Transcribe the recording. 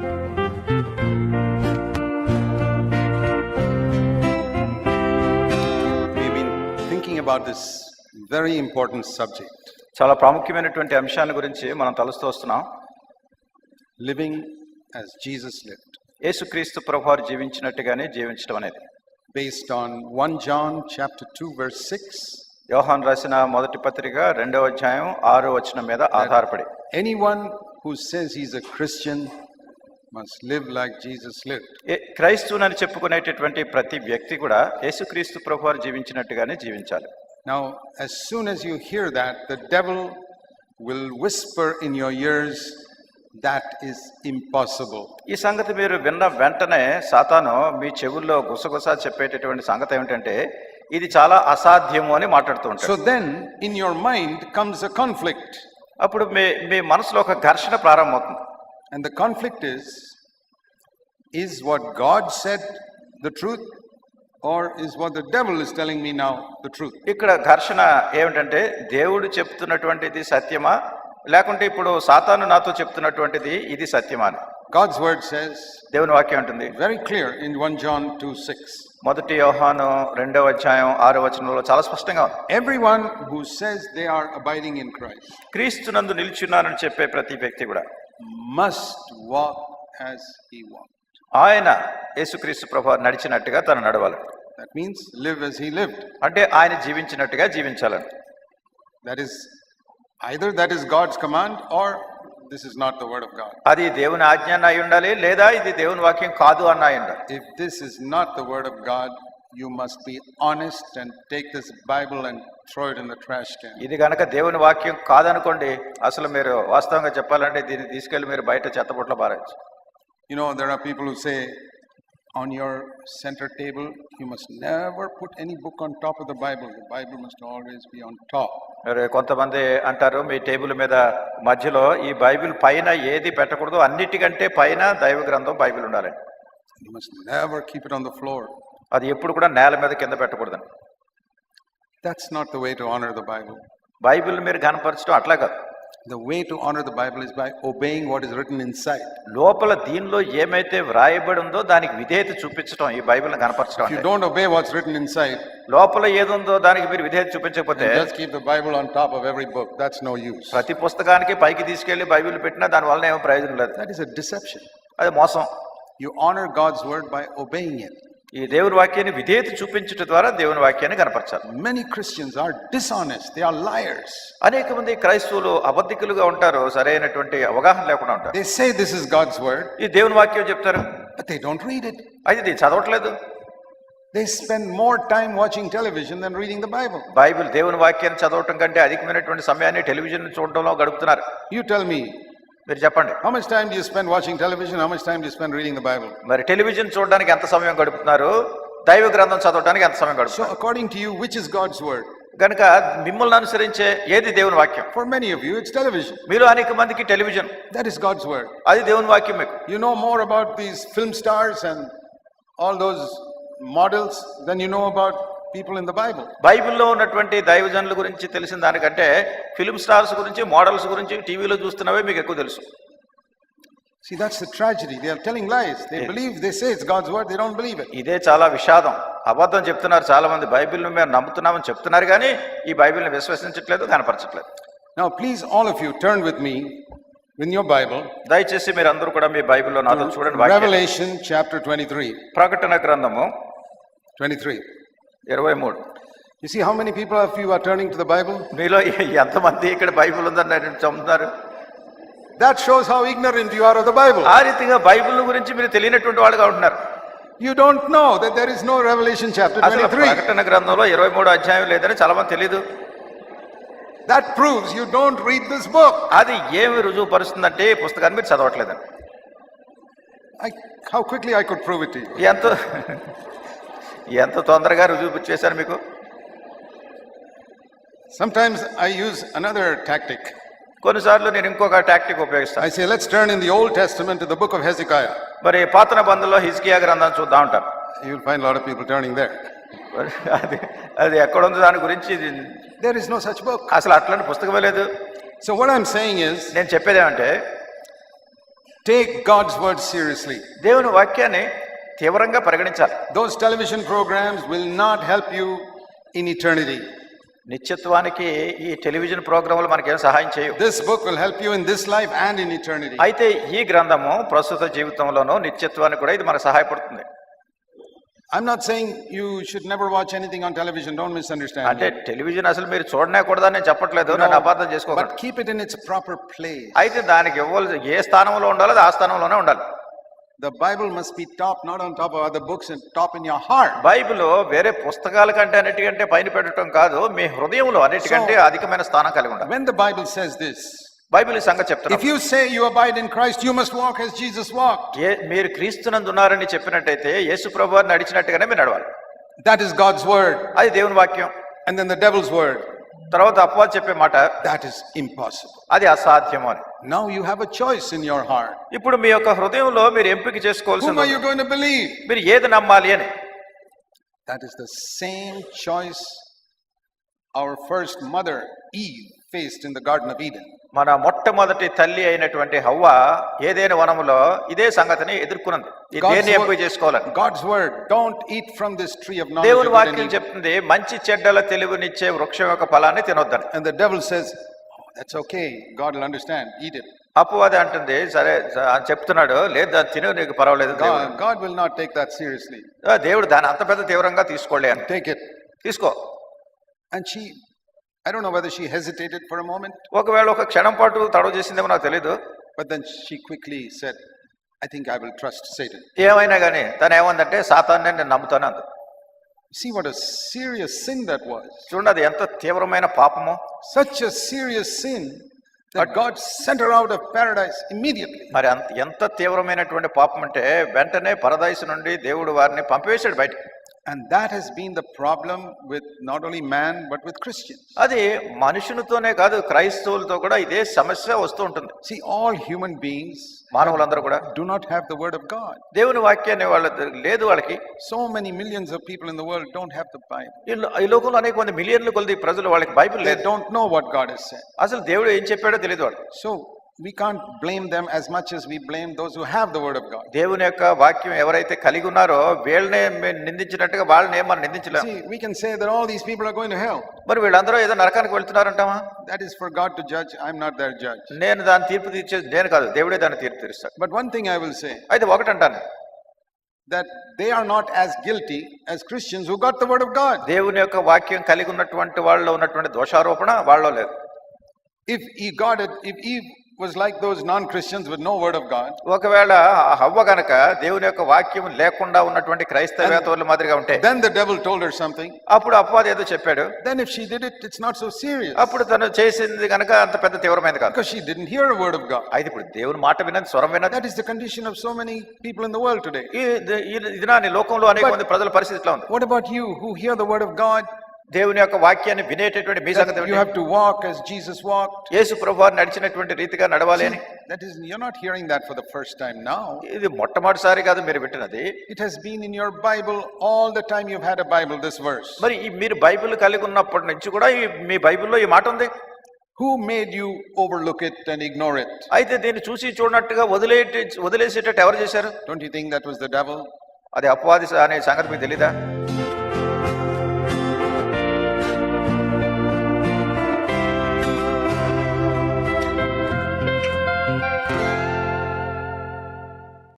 We've been thinking about this very important subject. చాలా ప్రాముఖ్యమైనటువంటి అంశాల గురించి మనం తలుస్తూ వస్తున్నాం. Living as Jesus lived. యేసుక్రీస్తు ప్రభువారు జీవించినట్టుగానే జీవించడం అనేది. Based on 1 John chapter 2 verse 6. యోహాను రాసిన మొదటి పత్రిక 2వ అధ్యాయం 6వ వచనం మీద ఆధారపడి. Anyone who says he's a Christian must live like Jesus lived. క్రైస్తవునని చెప్పుకునేటటువంటి ప్రతి వ్యక్తి కూడా యేసుక్రీస్తు ప్రభువారు జీవించినట్టుగానే జీవించాలి. Now, as soon as you hear that, the devil will whisper in your ears, that is impossible. ఈ సంగతి మీరు విన్న వెంటనే సాతాను మీ చెవుల్లో గుసగుస చెప్పేటటువంటి సంగతి ఏమిటంటే ఇది చాలా అసాధ్యము అని మాట్లాడుతూ ఉంటాడు. So then in your mind comes a conflict. అప్పుడు మీ మనసులో ఒక ఘర్షణ ప్రారంభమవుతుంది. And the conflict is what God said the truth, or is what the devil is telling me now the truth? ఇక్కడ ఘర్షణ ఏమిటంటే దేవుడు చెప్తున్నటువంటిది సత్యమా లేకుంటే ఇప్పుడు సాతాను నాతో చెప్తున్నటువంటిది ఇది సత్యమా అని. God's word says, దేవుని వాక్యం ఉంటుంది very clear in 1 John 2:6. మొదటి యోహాను 2వ అధ్యాయం 6వ వచనంలో చాలా స్పష్టంగా ఉంది. Everyone who says they are abiding in Christ, క్రీస్తునందు నిలిచున్నానని చెప్పే ప్రతి వ్యక్తి కూడా must walk as he walked. ఆయన యేసుక్రీస్తు ప్రభువారు నడిచినట్టుగా తను నడవాలి. That means live as he lived. అంటే ఆయన జీవించినట్టుగా జీవించాలని. That is God's command, or this is not the word of God. అది దేవుని ఆజ్ఞ అయి ఉండాలి లేదా ఇది దేవుని వాక్యం కాదు అన్న అయి ఉండాలి. If this is not the word of God, you must be honest and take this Bible and throw it in the trash can. ఇది గనక దేవుని వాక్యం కాదనుకోండి అసలు మీరు వాస్తవంగా చెప్పాలంటే దీన్ని తీసుకెళ్లి మీరు బయట చెత్తబుట్టలో పారేయచ్చు. You know, there are people who say on your center table you must never put any book on top of the Bible. The Bible must always be on top. కొంతమంది అంటారు మీ టేబుల్ మీద మధ్యలో ఈ బైబిల్ పైన ఏది పెట్టకూడదు అన్నిటికంటే పైన దైవ గ్రంథం బైబిల్ ఉండాలి. You must never keep it on the floor. అది ఎప్పుడు కూడా నేల మీద కింద పెట్టకూడదని. That's not the way to honor the Bible. Bible మీరు ఘనపరచడం అట్లా కాదు. The way to honor the Bible is by obeying what is written inside. లోపల దీనిలో ఏమైతే వ్రాయబడి ఉందో దానికి విధేయత చూపించడం ఈ బైబిల్ని కనపరచడం. If you don't obey what's written inside, లోపల ఏదుందో దానికి మీరు విధేయత చూపించకపోతే just keep the Bible on top of every book. That's no use. ప్రతి పుస్తకానికి పైకి తీసుకెళ్లి బైబిల్ పెట్టినా దాని వలన ఏమో ప్రయోజనం లేదు. That is a deception. అది మోసం. You honor God's word by obeying it. ఈ దేవుని వాక్యాన్ని విధేయత చూపించడం ద్వారా దేవుని వాక్యాన్ని కనపరచాలి. Many Christians are dishonest. They are liars. అనేక మంది క్రైస్తవులు అబద్ధికులుగా ఉంటారు, సరైనటువంటి అవగాహన లేకుండా ఉంటారు. They say this is God's word. ఈ దేవుని వాక్యం చెప్తారు, but they don't read it. అది చదవట్లేదు. They spend more time watching television than reading the Bible. Bible దేవుని వాక్యాన్ని చదవటం కంటే అధికమైనటువంటి సమయాన్ని టెలివిజన్ చూడడంలో గడుపుతున్నారు. You tell me. మీరు చెప్పండి. How much time do you spend watching television? How much time do you spend reading the Bible? మరి టెలివిజన్ చూడడానికి ఎంత సమయం గడుపుతున్నారు, దైవ గ్రంథం చదవడానికి ఎంత సమయం గడుపుతున్నారు? So according to you, which is God's word? గనుక మిమ్మల్ని అనుసరించే ఏది దేవుని వాక్యం? For many of you it's television. మీరు అనేక మందికి television. That is God's word. అది దేవుని వాక్యం. మీకు you know more about these film stars and all those models than you know about people in the Bible. బైబిల్లో ఉన్నటువంటి దైవజనుల గురించి తెలిసిన దానికంటే ఫిల్మ్ స్టార్స్ గురించి, మోడల్స్ గురించి టీవీలో చూస్తున్నవే మీకు ఎక్కువ తెలుసు. See, that's the tragedy. They are telling lies. They believe, they say it's God's word, they don't believe it. ఇదే చాలా విషాదం. అబద్ధం చెప్తున్నారు చాలా మంది. బైబిల్ని మేము నమ్ముతున్నామని చెప్తున్నారు కానీ ఈ బైబిల్ని విశ్వసించట్లేదు, కనపరచట్లేదు. Now please all of you turn with me in your Bible. దయచేసి మీరు అందరూ కూడా మీ బైబిల్లో నాతో చూడండి. Revelation chapter 23. ప్రకటన గ్రంథము 23. 23. You see how many people of you are turning to the Bible? మీలో ఎంతమంది ఇక్కడ బైబిల్ ఉందని చదువుతున్నారు? That shows how ignorant you are of the Bible. ఆ రీతిగా బైబిల్ గురించి మీరు తెలియనటువంటి వాళ్ళుగా ఉంటున్నారు. You don't know that there is no Revelation chapter 23. ప్రకటన గ్రంథంలో 23వ అధ్యాయం లేదని చాలా మంది తెలియదు. That proves you don't read this book. అది ఏమి రుజువు పరుస్తుందంటే ఈ పుస్తకాన్ని మీరు చదవట్లేదని. How quickly I could prove it to you. ఎంత తొందరగా రుజువు చేశారు మీకు. Sometimes I use another tactic. కొన్నిసార్లు నేను ఇంకొక టాక్టిక్ ఉపయోగిస్తాను. I say let's turn in the Old Testament to the book of Hezekiah. మరి పాత నిబంధనలో హిజ్కియా గ్రంథాన్ని చూద్దాం అంటారు. You'll find a lot of people turning there. అది ఎక్కడ ఉంది దాని గురించి? There is no such book. అసలు అట్లాంటి పుస్తకమే లేదు. So what I'm saying is, నేను చెప్పేది ఏమంటే Take God's word seriously. దేవుని వాక్యాన్ని తీవ్రంగా పరిగణించాలి. Those television programs will not help you in eternity. నిత్యత్వానికి ఈ టెలివిజన్ ప్రోగ్రాములు మనకేం సహాయం చేయవు. This book will help you in this life and in eternity. అయితే ఈ గ్రంథము ప్రస్తుత జీవితంలోనూ నిత్యత్వానికి కూడా ఇది మనకు సహాయపడుతుంది. I'm not saying you should never watch anything on television. Don't misunderstand అంటే me. టెలివిజన్ అసలు మీరు చూడనే కూడదని నేను చెప్పట్లేదు, నన్ను అపార్థం చేసుకోకండి. But keep it in its proper place. అయితే దానికి ఇవ్వాల్సి ఏ స్థానంలో ఉండాలో అది ఆ స్థానంలోనే ఉండాలి. The Bible must be top, not on top of other books, and top in your heart. Bible వేరే పుస్తకాల కంటే అన్నిటికంటే పైన పెట్టడం కాదు, మీ హృదయంలో అన్నిటికంటే అధికమైన స్థానం కలిగి ఉండాలి. When the Bible says this, Bible ఈ సంగతి చెప్తున్నారు. if you say you abide in Christ, you must walk as Jesus walked. మీరు క్రీస్తునందు ఉన్నారని చెప్పినట్టయితే యేసు ప్రభువు నడిచినట్టుగానే మీరు నడవాలి. That is God's word. అది దేవుని వాక్యం. And then the devil's word. తర్వాత అపవాది చెప్పే మాట That is impossible. అది అసాధ్యం అని. Now you have a choice in your heart. ఇప్పుడు మీ యొక్క హృదయంలో మీరు ఎంపిక Whom చేసుకోవాల్సింది are you going to believe? మీరు ఏది నమ్మాలి అని. That is the same choice our first mother Eve faced in the Garden of Eden. మన మొట్టమొదటి తల్లి అయినటువంటి హవ్వ ఏదైనా వనములో ఇదే సంగతిని ఎదుర్కొన్నది. దేన్ని ఎంపిక చేసుకోవాలని. God's word, don't eat from this tree of knowledge దేవుని of good and వాక్యం evil. చెప్తుంది మంచి చెడ్డల తెలివినిచ్చే వృక్షం యొక్క ఫలాన్ని తినొద్దని. And the devil says, oh, that's okay, God will understand, eat it. అపవాది అంటుంది సరే అని చెప్తున్నాడు, లేదు దాన్ని తిను, నీకు పర్వాలేదు. God will not take that seriously. దేవుడు దాన్ని అంత పెద్ద తీవ్రంగా తీసుకోలే అని. Take it. తీసుకో. And I don't know whether she hesitated for a moment, ఒకవేళ ఒక క్షణం పాటు తడవ చేసిందేమో నాకు తెలీదు. but then she quickly said, I think I will trust Satan. ఏమైనా కానీ తను ఏమందంటే సాతాన్నే నేను నమ్ముతాను అంది. See what a serious sin that was. చూడండి అది ఎంత తీవ్రమైన పాపమో. Such a serious sin that God sent her out of paradise immediately. మరి ఎంత తీవ్రమైనటువంటి పాపం అంటే వెంటనే పరదైసు నుండి దేవుడు వారిని పంపివేశాడు బయటికి. And that has been the problem with not only man but with Christians. అది మనుషులతోనే కాదు క్రైస్తవులతో కూడా ఇదే సమస్య వస్తూ ఉంటుంది. See, all human beings మానవులందరూ కూడా do not have the word of God. దేవుని వాక్యాన్ని వాళ్ళ లేదు వాళ్ళకి. So many millions of people in the world don't have the Bible. ఈ లోకంలో అనేక మంది మిలియన్ల కొద్ది ప్రజలు వాళ్ళకి బైబిల్ They లేదు. don't know what God has said. అసలు దేవుడు ఏం చెప్పాడో తెలియదు వాళ్ళు. So we can't blame them as much as we blame those who have the word of God. దేవుని యొక్క వాక్యం ఎవరైతే కలిగి ఉన్నారో వీళ్ళనే నిందించినట్టుగా వాళ్ళని మనం నిందించలేం. See, we can say that all these people are going to hell. మరి వీళ్ళందరూ ఏదో నరకానికి వెళ్తున్నారంటామా? That is for God to judge. I'm not their judge. నేను దాని తీర్పు తీర్చేది నేను కాదు, దేవుడే దాన్ని తీర్పు తీరుస్తాడు. But one thing I will say, అయితే ఒకటంటాను, that they are not as guilty as Christians who got the word of God. దేవుని యొక్క వాక్యం కలిగి ఉన్నటువంటి వాళ్ళలో ఉన్నటువంటి దోషారోపణ వాళ్ళలో లేదు. If Eve was like those non-Christians with no word of God, ఒకవేళ హవ్వ గనక దేవుని యొక్క వాక్యం లేకుండా ఉన్నటువంటి క్రైస్తవేతరుల మాదిరిగా ఉంటే, then the devil told her something. అప్పుడు అపవాది ఏదో చెప్పాడు. Then if she did it, it's not so serious. అప్పుడు తను చేసింది గనక అంత పెద్ద తీవ్రమైనది కాదు. Because she didn't hear a word of God. అయితే ఇప్పుడు దేవుని మాట విన్నది, స్వరం విన్నది. That is the condition of so many people in the world today. ఈ దినాన్ని లోకంలో అనేక మంది ప్రజల పరిస్థితి ఇట్లా ఉంది. What about you who hear the word of God? దేవుని యొక్క వాక్యాన్ని వినేటటువంటి మీ సంగతి You have to walk as Jesus walked. యేసు ప్రభువారు నడిచినటువంటి రీతిగా నడవాలి అని. That is, you're not hearing that for the first time now. ఇది మొట్టమొదటిసారి కాదు మీరు వింటున్నది. It has been in your Bible all the time you've had a Bible, this verse. మరి మీరు బైబిల్ కలిగి ఉన్నప్పటి నుంచి కూడా మీ బైబిల్లో ఈ మాట ఉంది. Who made you overlook it and ignore it? అయితే దీన్ని చూసి చూడనట్టుగా వదిలేసేటట్టు ఎవరు చేశారు? Don't you think that was the devil? అది అపవాది అనే సంగతి మీకు తెలీదా?